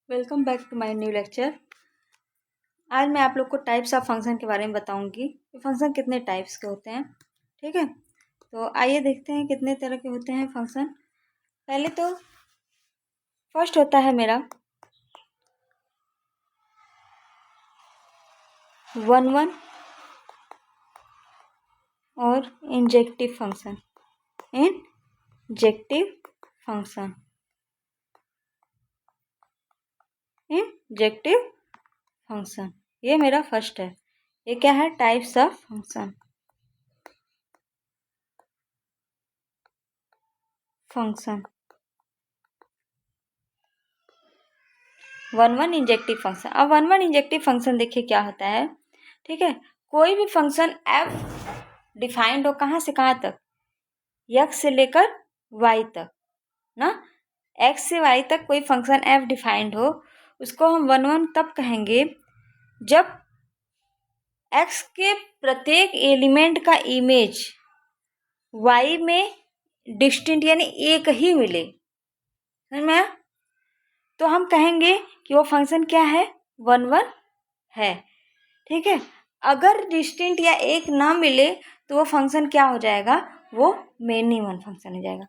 Welcome back to my new lecture. आज मैं आप लोग को टाइप्स ऑफ फंक्शन के बारे में बताऊंगी कि फंक्शन कितने टाइप्स के होते हैं। ठीक है, तो आइए देखते हैं कितने तरह के होते हैं फंक्शन। पहले तो फर्स्ट होता है मेरा वन वन और injective function. Injective function injective function ये मेरा फर्स्ट है। ये क्या है? Types of function. One injective function. अब वन इंजेक्टिव फंक्शन देखिए क्या होता है। ठीक है, कोई भी फंक्शन एफ डिफाइंड हो कहाँ से कहाँ तक, एक्स से लेकर वाई तक ना। एक्स से वाई तक कोई फंक्शन एफ डिफाइंड हो, उसको हम वन तब कहेंगे जब एक्स के प्रत्येक एलिमेंट का इमेज वाई में डिस्टिंक्ट यानी एक ही मिले। समझ में आया? तो हम कहेंगे कि वो फंक्शन क्या है, वन है। ठीक है, अगर डिस्टिंक्ट या एक ना मिले तो वो फंक्शन क्या हो जाएगा, वो मेनी वन फंक्शन हो जाएगा।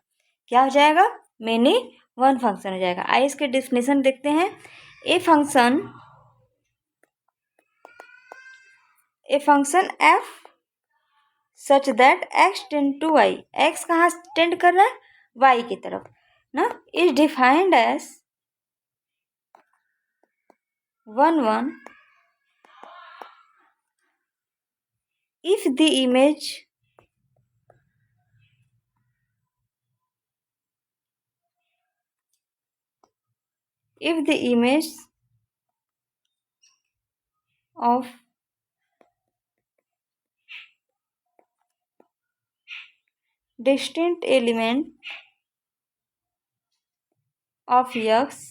क्या हो जाएगा? मेनी वन फंक्शन हो जाएगा। आइए इसके डेफिनेशन देखते हैं। A function f such that x tend to y, x कहाँ टेंड कर रहा है, वाई की तरफ ना, is defined as one if the image of distinct element of x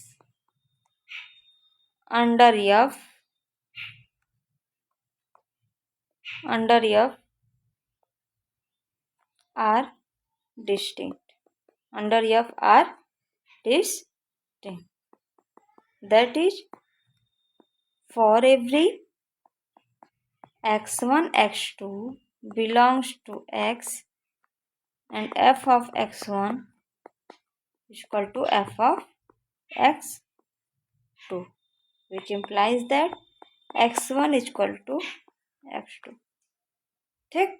under f are distinct, under f are distinct, that is for every x1 x2 belongs to x and f of x1 is equal to f of x2, which implies that x1 is equal to x2। ठीक,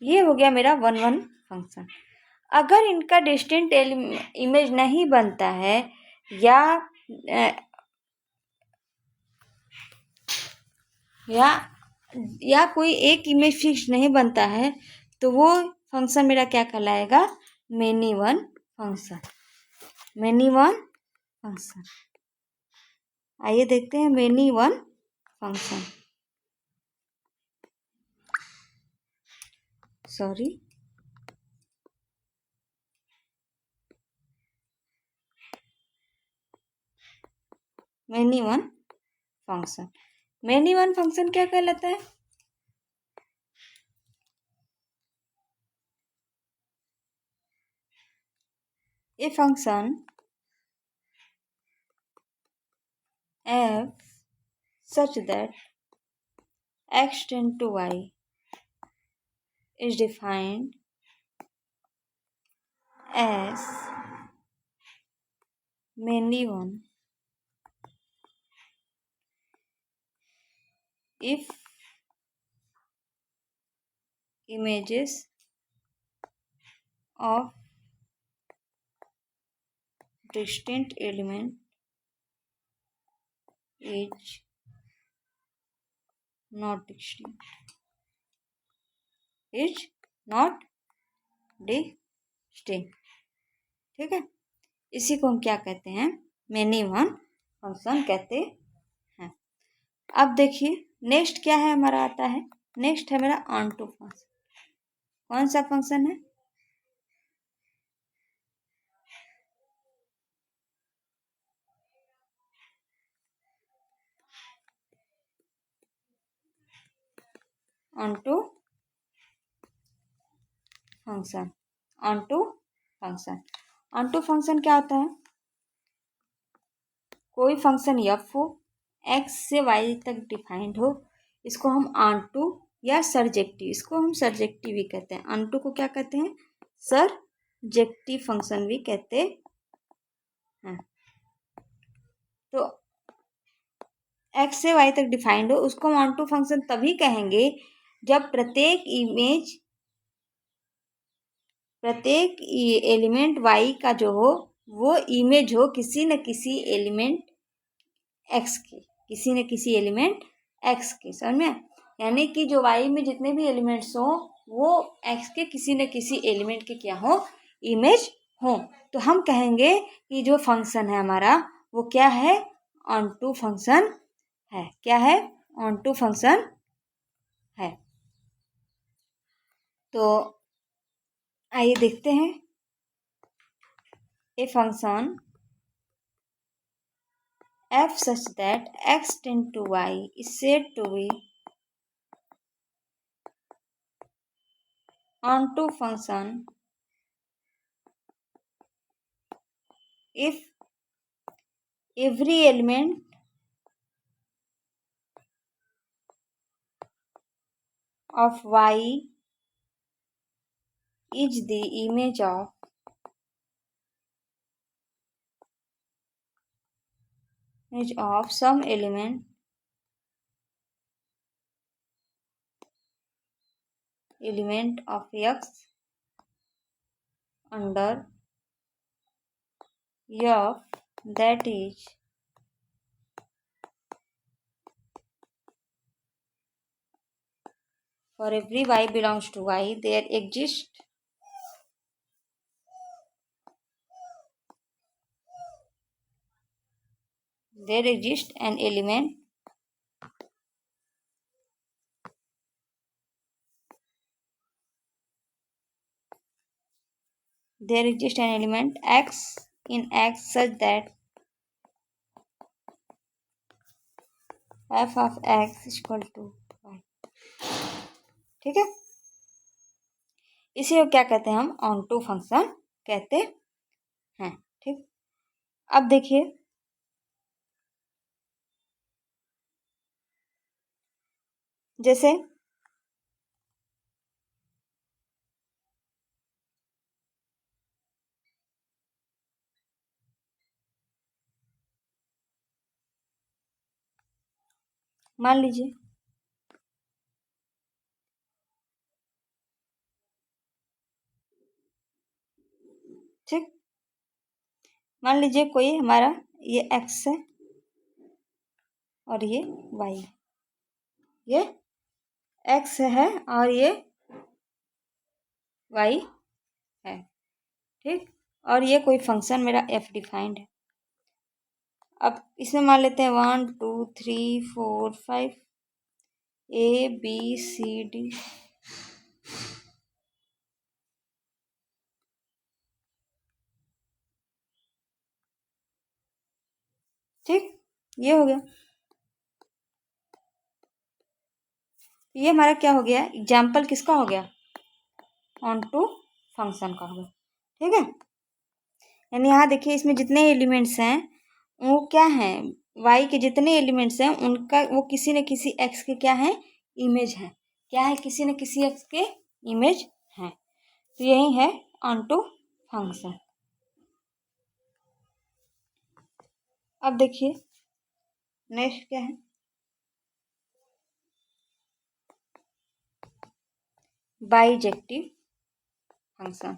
ये हो गया मेरा one function. अगर इनका distinct image नहीं बनता है या या या कोई एक इमेज फिक्स नहीं बनता है तो वो फंक्शन मेरा क्या कहलाएगा, many one function. Many one function, आइए देखते हैं many one function. Many one function, many one function क्या कहलाता है? A function f such that x tend to y is defined as mainly one if images of distinct element is not distinct, ठीक है, इसी को हम क्या कहते हैं, मेनी वन फंक्शन कहते हैं। अब देखिए नेक्स्ट क्या है हमारा, आता है नेक्स्ट है मेरा ऑन टू फंक्शन। कौन सा फंक्शन है? Onto function. Onto function क्या होता है? कोई फंक्शन एफ हो, एक्स से वाई तक डिफाइंड हो, इसको हम ऑनटू या सरजेक्टिव, इसको हम सरजेक्टिव भी कहते हैं। ऑनटू को क्या कहते हैं? सरजेक्टिव फंक्शन भी कहते हैं। तो एक्स से वाई तक डिफाइंड हो, उसको हम ऑनटू फंक्शन तभी कहेंगे जब प्रत्येक एलिमेंट वाई का जो हो वो इमेज हो किसी न किसी एलिमेंट एक्स की, किसी न किसी एलिमेंट एक्स की, समझ में? यानी कि जो वाई में जितने भी एलिमेंट्स हो वो एक्स के किसी न किसी एलिमेंट के क्या हो? इमेज हो। तो हम कहेंगे कि जो फंक्शन है हमारा वो क्या है? ऑनटू फंक्शन है। क्या है? ऑनटू फंक्शन है। तो आइए देखते हैं। A function f such that x tend to y is said to be onto function if every element of y is the image of some element of x under f, that is for every y belongs to y there exists an element x in x such that f of x is equal to y। ठीक है, इसी को क्या कहते हैं? हम onto function कहते हैं। ठीक, अब देखिए, जैसे मान लीजिए ठीक, मान लीजिए कोई हमारा ये x है और ये y, ये x है और ये y है। ठीक, और ये कोई फंक्शन मेरा f डिफाइंड है। अब इसमें मान लेते हैं 1 2 3 4 5 A B C D। ठीक, ये हो गया। ये हमारा क्या हो गया? एग्जाम्पल किसका हो गया? ऑनटू फंक्शन का हो गया। ठीक है, यानी यहाँ देखिए इसमें जितने एलिमेंट्स हैं वो क्या हैं? वाई के जितने एलिमेंट्स हैं उनका वो किसी न किसी एक्स के क्या है? इमेज है। क्या है? किसी न किसी एक्स के इमेज है। तो यही है ऑनटू फंक्शन। अब देखिए नेक्स्ट क्या है? Bijective function.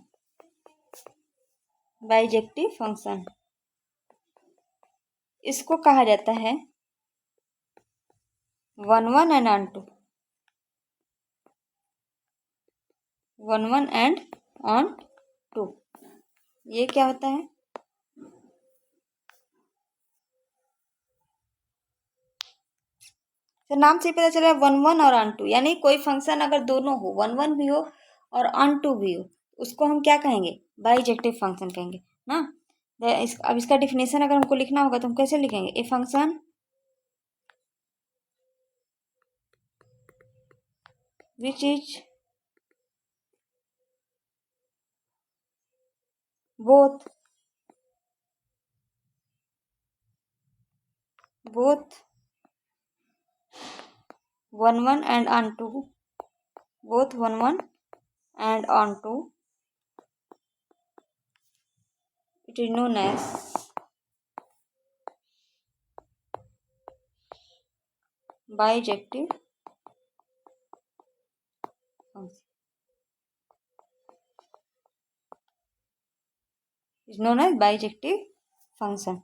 बाइजेक्टिव फंक्शन इसको कहा जाता है 1 1 and onto, 1 1 and onto. ये क्या होता है? तो नाम से ही पता चला 1 1 और ऑन टू, यानी कोई फंक्शन अगर दोनों हो, 1 1 भी हो और ऑन टू भी हो, उसको हम क्या कहेंगे? बाइजेक्टिव फंक्शन कहेंगे ना। अब इसका डिफिनेशन अगर हमको लिखना होगा तो हम कैसे लिखेंगे? A function which is both both 1 1 and onto, both 1 1 and onto, it is known as bijective function, is known as bijective function।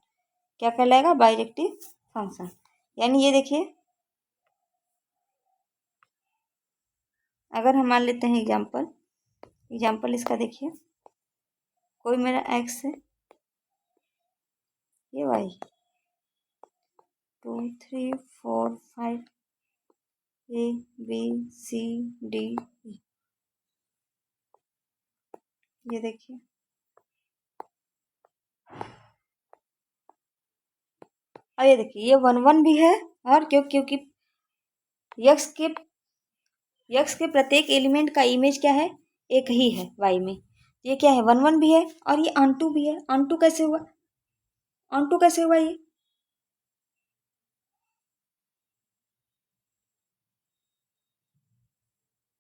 क्या कहलाएगा? Bijective function. यानी ये देखिए, अगर हम मान लेते हैं एग्जाम्पल इसका देखिए, कोई मेरा एक्स है, ये y, 2 3 4 5 a b c d e, ये देखिए, और ये देखिए ये 1 1 भी है, और क्योंकि यक्स के प्रत्येक एलिमेंट का इमेज क्या है? एक ही है वाई में। ये क्या है? 1 1 भी है और ये ऑन2 भी है। ऑन2 कैसे हुआ? ऑन2 कैसे हुआ? ये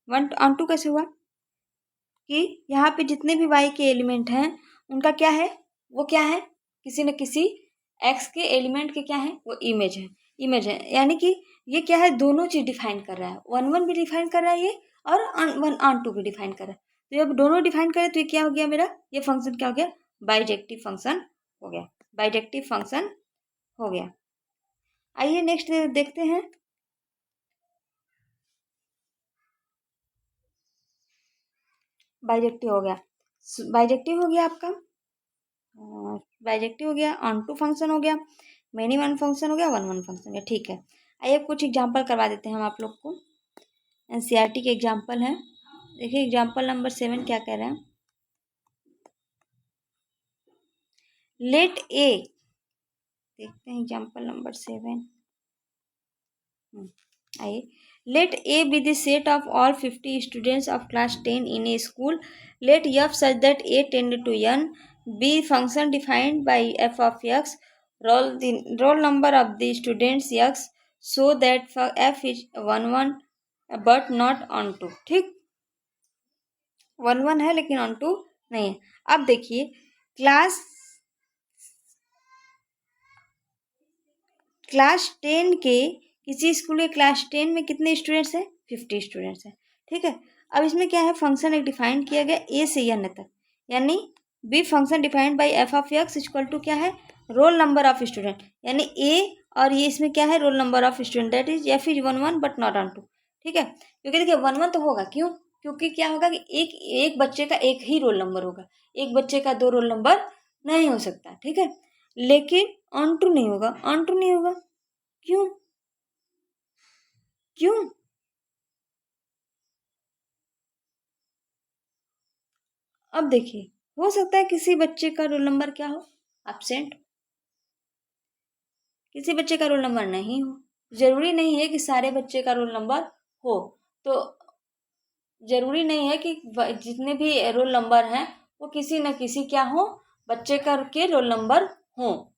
ऑन2 कैसे हुआ? कि यहाँ पे जितने भी वाई के एलिमेंट हैं उनका क्या है? वो क्या है? किसी न किसी एक्स के एलिमेंट के क्या है? वो इमेज है। यानी कि ये क्या है? दोनों चीज डिफाइन कर रहा है। 1 1 भी डिफाइन कर रहा है ये, और ऑन2 भी डिफाइन कर रहा है। तो जब दोनों डिफाइन करे तो ये क्या हो गया मेरा? ये फंक्शन क्या हो गया? बाइजेक्टिव फंक्शन हो गया। बाइजेक्टिव फंक्शन हो गया। आइए नेक्स्ट देखते हैं। बाइजेक्टिव हो गया, बाइजेक्टिव हो गया आपका, बाइजेक्टिव हो गया, ऑन2 फंक्शन हो गया, मेनी वन फंक्शन हो गया, 1 1 फंक्शन हो गया। ठीक है, आइए कुछ एग्जांपल करवा देते हैं हम आप लोग को। एनसीईआरटी के एग्जांपल हैं। देखिए एग्जांपल नंबर 7 क्या कह रहे हैं। लेट ए, देखते हैं एग्जांपल नंबर 7। आइए, let a be the set of all 50 students of class 10 in a school. Let f such that a tend to n, be function defined by f of x, roll number of the students x, so that f is 1 1 but not onto। ठीक, 1 1 है लेकिन onto नहीं है। अब देखिए class 10 के, किसी school के क्लास 10 में कितने स्टूडेंट्स हैं? 50 स्टूडेंट्स हैं। ठीक है, अब इसमें क्या है? फंक्शन एक डिफाइन किया गया ए से एन तक, यानी be function defined by f of x equal to क्या है? रोल नंबर ऑफ स्टूडेंट, यानी ए, और ये इसमें क्या है? Roll number of student, that is f is 1 1 but not onto. ठीक है, क्योंकि देखिए 1 1 तो होगा, क्यों? क्योंकि क्या होगा कि एक बच्चे का एक ही रोल नंबर होगा, एक बच्चे का 2 रोल नंबर नहीं हो सकता। ठीक है, लेकिन ऑन2 नहीं होगा, ऑन2 नहीं होगा, क्यों? क्यों? अब देखिए, हो सकता है किसी बच्चे का रोल नंबर क्या हो? एब्सेंट, किसी बच्चे का रोल नंबर नहीं हो। जरूरी नहीं है कि सारे बच्चे का रोल नंबर हो, तो जरूरी नहीं है कि जितने भी रोल नंबर हैं वो किसी न किसी क्या हो? बच्चे का के रोल नंबर हो,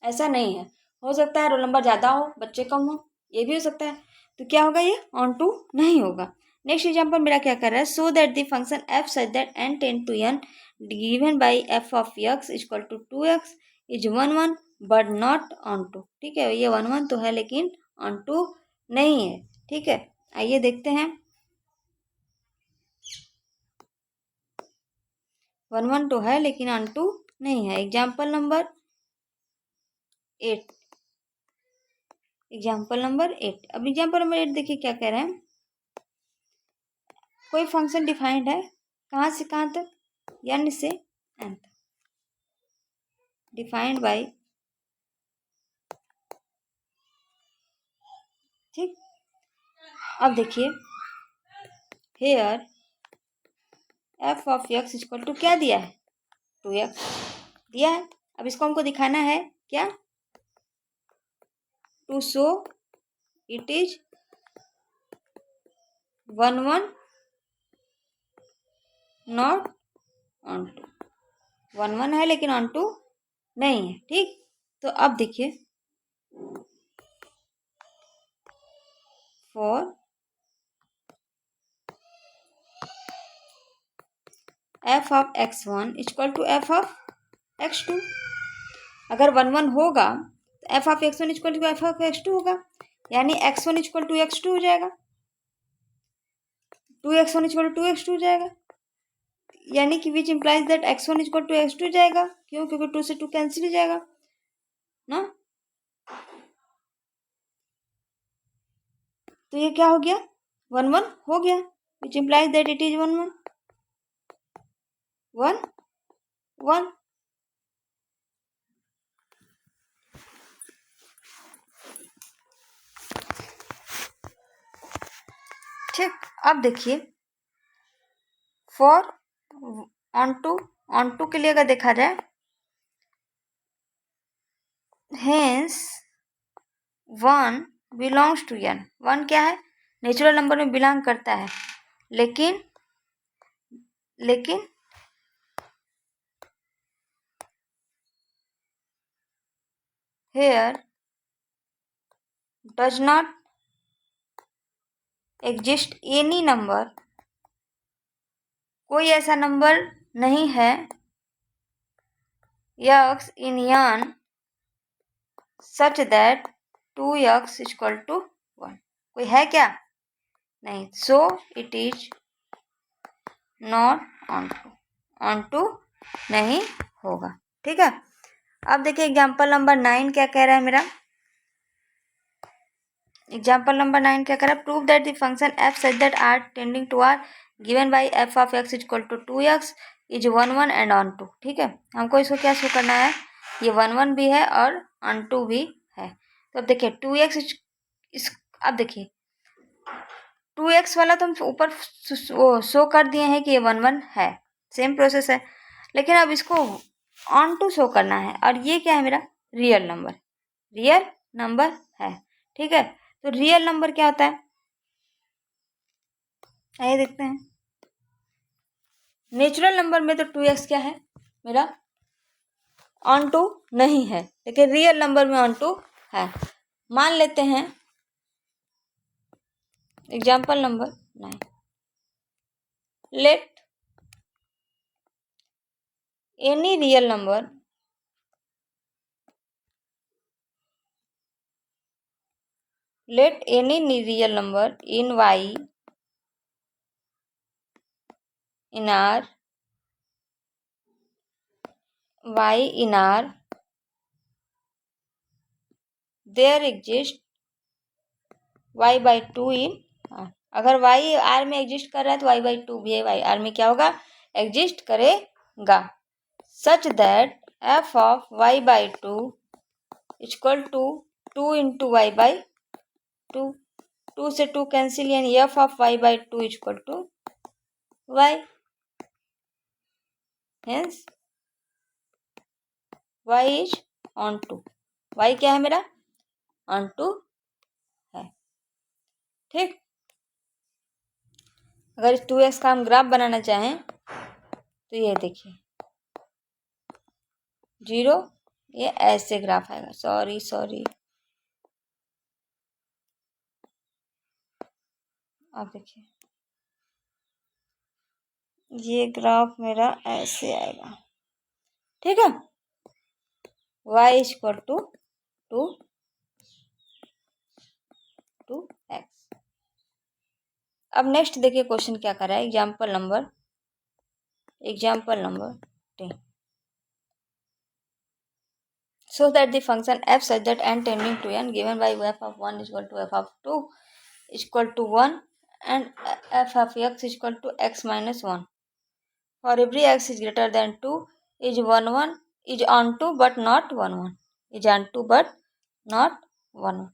ऐसा नहीं है। हो सकता है रोल नंबर ज़्यादा हो, बच्चे कम हो, ये भी हो सकता है। तो क्या होगा? ये ऑन2 नहीं होगा। नेक्स्ट एग्जाम्पल मेरा क्या कर रहा है? So that the function f such that N tend to N given by f of x equal to 2x is 1 1 but not onto. ठीक है, ये 1 1 तो है लेकिन ऑन2 नहीं है। ठीक है, आइए देखते हैं। 1 1 तो है लेकिन ऑन2 नहीं है। Example number 8, example number 8। अब एग्जाम्पल नंबर 8 देखिए क्या कह रहे हैं। कोई फंक्शन डिफाइंड है, कहाँ से कहाँ तक? एन से एन तक, डिफाइंड बाई, ठीक। अब देखिए here f of x equal to क्या दिया है? 2x दिया है। अब इसको हमको दिखाना है क्या? To show it is 1 1 not onto. 1 1 है लेकिन ऑन2 नहीं है। ठीक, तो अब देखिए for f of x1 equal to f of x2। अगर 1 1 होगा तो f of x1 equal to f of x2 होगा, यानी x1 इक्वल टू x2 हो जाएगा, 2x1 इक्वल टू 2x2 हो जाएगा, यानी कि which implies that x1 equal to x2 हो जाएगा। क्यों? क्योंकि 2 से 2 कैंसिल हो जाएगा ना। तो ये क्या हो गया? 1 1 हो गया, विच इम्प्लाइज दैट इट इज 1 1 1 1। ठीक, अब देखिए फॉर ऑन टू के लिए अगर देखा जाए, हेंस 1 बिलोंग्स टू n। 1 क्या है? नेचुरल नंबर में बिलोंग करता है, लेकिन here does not exist any number, कोई ऐसा नंबर नहीं है x in n such that 2x equal to 1। कोई है क्या? नहीं, so it is not onto नहीं होगा। ठीक है, अब देखिए एग्जाम्पल नंबर 9 क्या कह रहा है मेरा। एग्जाम्पल नंबर 9 क्या कह रहा है? Prove that the function f such that r tending to r given by f of x equal to 2x is 1 1 and onto. ठीक है, हमको इसको क्या शो करना है? ये 1 1 भी है और ऑन टू भी है। तो अब देखिए 2x अब देखिए 2x वाला तो हम ऊपर वो शो कर दिए हैं कि ये 1 1 है, सेम प्रोसेस है, लेकिन अब इसको ऑन टू शो करना है। और ये क्या है? मेरा रियल नंबर है। ठीक है, तो रियल नंबर क्या होता है? आइए देखते हैं। नेचुरल नंबर में तो 2x क्या है मेरा? ऑन टू नहीं है, लेकिन रियल नंबर में ऑन टू है। मान लेते हैं example number 9, let any real number in y in r there exist y by 2 in r। अगर y r में एग्जिस्ट कर रहा है तो y by 2 भी है, y r में क्या होगा? एग्जिस्ट करेगा। Such that f of y by 2 equal to 2 into y by 2, 2 से 2 कैंसिल, यानी f of y by 2 equal to y। Hence y is onto. y क्या है मेरा? ऑन टू है। ठीक, अगर इस 2x का हम ग्राफ बनाना चाहें तो ये देखिए 0, ये ऐसे ग्राफ आएगा। सॉरी आप देखिए ये ग्राफ मेरा ऐसे आएगा। ठीक है, y इक्वल टू 2x। अब नेक्स्ट देखिए क्वेश्चन क्या कर रहा है। Example number 10, so that the function f such that n tending to n given by f of 1 equal to f of 2 equal to 1 and f of x equal to x minus 1 for every x is greater than 2 is 1 1 is on 2 but not 1 1 is on 2 but not 1 1।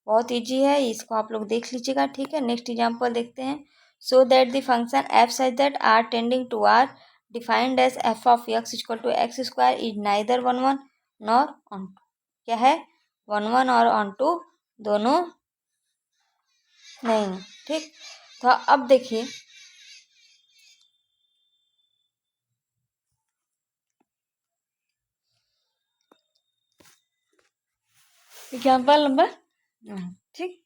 बहुत easy है, इसको आप लोग देख लीजिएगा। ठीक है, next example देखते हैं। सो that the function f such that r tending to r defined as f of x equal to x square is neither 1 1 nor onto. क्या है? 1 1 और ऑन टू दोनों नहीं। ठीक, तो अब देखिए एग्जाम्पल नंबर 9। ठीक,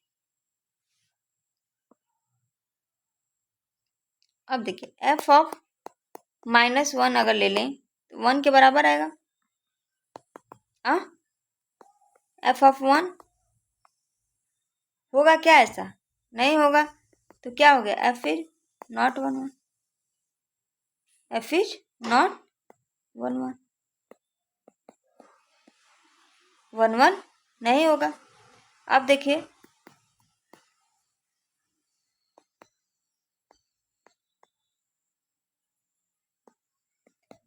अब देखिए एफ ऑफ -1 अगर ले लें तो 1 के बराबर आएगा। एफ ऑफ 1 होगा क्या? ऐसा नहीं होगा। तो क्या हो गया? F is not 1 1। F is not 1 1। 1 1 नहीं होगा। अब देखिए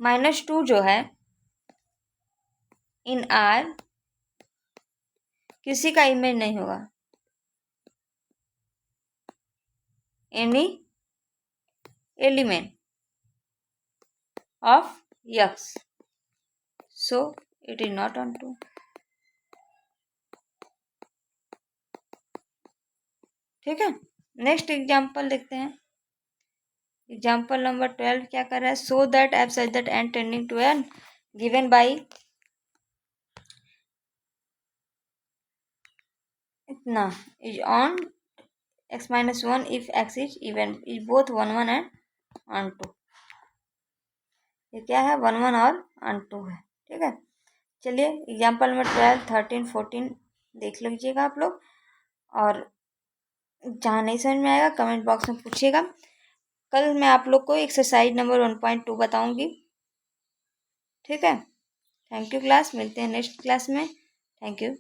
-2 जो है इन आर किसी का इमेज नहीं होगा। Any element of x, so it is not onto. ठीक है, नेक्स्ट एग्जाम्पल देखते हैं। एग्जाम्पल नंबर 12 क्या कर रहा है? So that f such that N tending to N given by इतना is on x-1 if x is even is both 1 1 and on 2। ये क्या है? 1 1 और on 2 है। ठीक है, चलिए एग्जाम्पल नंबर 12 13 14 देख लीजिएगा आप लोग, और जहाँ नहीं समझ में आएगा कमेंट बॉक्स में पूछिएगा। कल मैं आप लोग को एक्सरसाइज नंबर 1.2 बताऊंगी। ठीक है, थैंक यू क्लास, मिलते हैं नेक्स्ट क्लास में। Thank you.